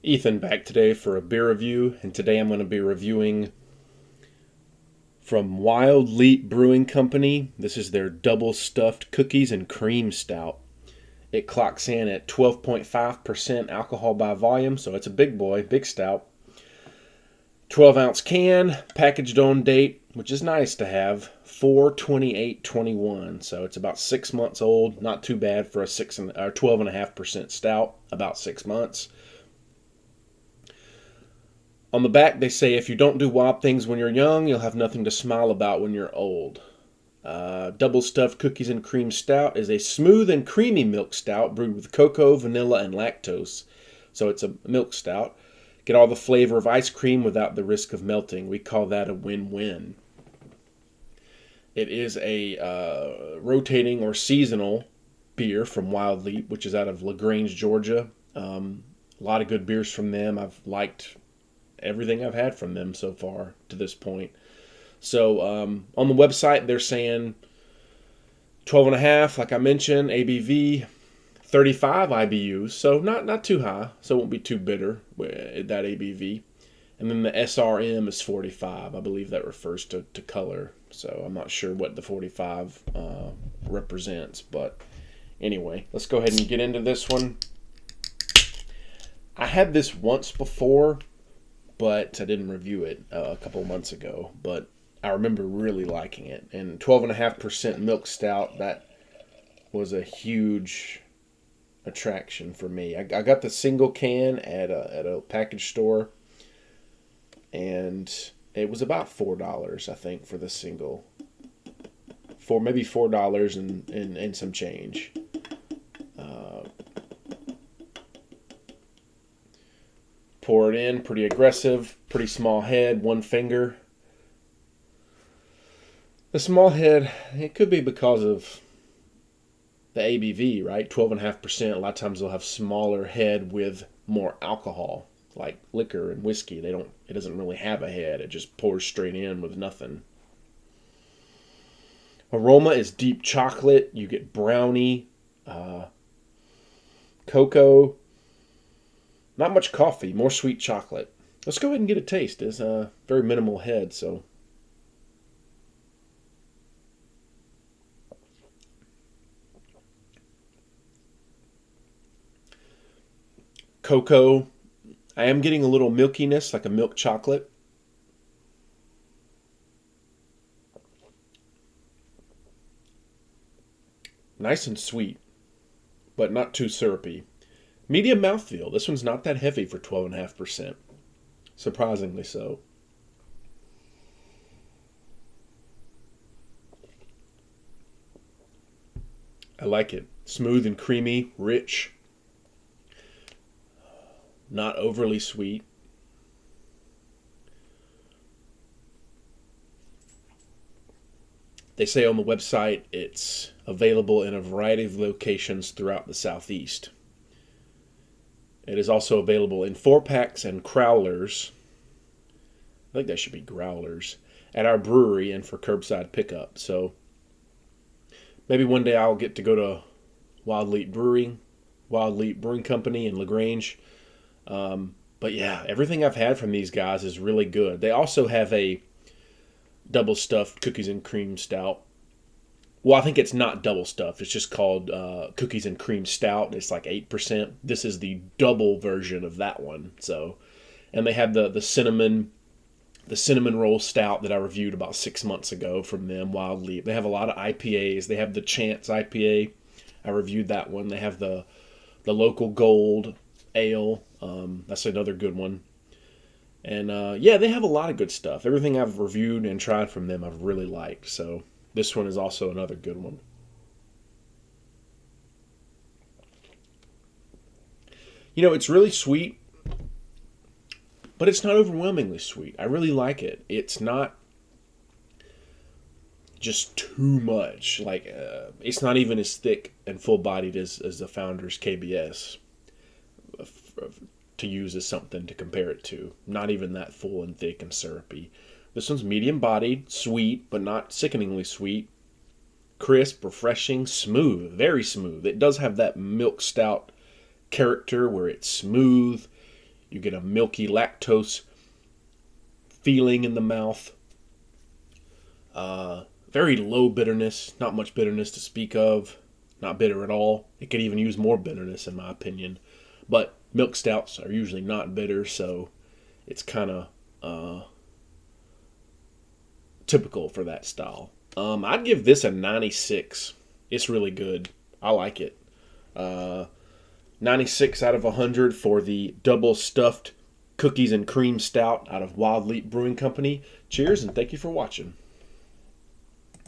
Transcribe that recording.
Ethan back today for a beer review, and today I'm going to be reviewing from Wild Leap Brewing Company. This is their double stuffed cookies and cream stout. It clocks in at 12.5% alcohol by volume, so it's a big boy, big stout. 12-ounce can, packaged on date, which is nice to have, 4/28/21, so it's about 6 months old. Not too bad for a 12.5% stout, about 6 months. On the back, they say, if you don't do wild things when you're young, you'll have nothing to smile about when you're old. Double Stuffed Cookies and Cream Stout is a smooth and creamy milk stout brewed with cocoa, vanilla, and lactose. So it's a milk stout. Get all the flavor of ice cream without the risk of melting. We call that a win-win. It is a rotating or seasonal beer from Wild Leap, which is out of Lagrange, Georgia. A lot of good beers from them. I've liked everything I've had from them so far to this point. So on the website, they're saying 12.5, like I mentioned, ABV, 35 IBUs, so not too high, so it won't be too bitter with that ABV. And then the SRM is 45. I believe that refers to color, so I'm not sure what the 45 represents, but anyway, let's go ahead and get into this one. I had this once before, but I didn't review it a couple months ago, but I remember really liking it. And 12.5% milk stout, that was a huge attraction for me. I got the single can at a package store, and it was about $4, I think, for the single. Maybe $4 and some change. Pour it in, pretty aggressive, pretty small head, one finger. The small head, it could be because of the ABV, right? 12.5%. A lot of times they'll have smaller head with more alcohol, like liquor and whiskey. It doesn't really have a head. It just pours straight in with nothing. Aroma is deep chocolate. You get brownie, cocoa. Not much coffee, more sweet chocolate. Let's go ahead and get a taste. It's a very minimal head, so. Cocoa. I am getting a little milkiness, like a milk chocolate. Nice and sweet, but not too syrupy. Medium mouthfeel. This one's not that heavy for 12.5%. Surprisingly so. I like it. Smooth and creamy, rich. Not overly sweet. They say on the website it's available in a variety of locations throughout the Southeast. It is also available in 4-packs and crowlers. I think that should be growlers at our brewery and for curbside pickup. So maybe one day I'll get to go to Wild Leap Brewing Company in Lagrange. But yeah, everything I've had from these guys is really good. They also have a double stuffed cookies and cream stout. Well, I think it's not double stuffed. It's just called cookies and cream stout. It's like 8%. This is the double version of that one. So, and they have the cinnamon roll stout that I reviewed about 6 months ago from them, Wild Leap. They have a lot of IPAs. They have the Chance IPA. I reviewed that one. They have the local Gold Ale. That's another good one. And yeah, they have a lot of good stuff. Everything I've reviewed and tried from them I've really liked. So this one is also another good one. You know, it's really sweet, but it's not overwhelmingly sweet. I really like it. It's not just too much. Like, it's not even as thick and full-bodied as the Founders KBS, to use as something to compare it to. Not even that full and thick and syrupy. This one's medium-bodied, sweet, but not sickeningly sweet. Crisp, refreshing, smooth, very smooth. It does have that milk stout character where it's smooth. You get a milky lactose feeling in the mouth. Very low bitterness, not much bitterness to speak of. Not bitter at all. It could even use more bitterness in my opinion. But milk stouts are usually not bitter, so it's kind of typical for that style. I'd give this a 96. It's really good. I like it. 96 out of 100 for the double stuffed cookies and cream stout out of Wild Leap Brewing Company. Cheers and thank you for watching.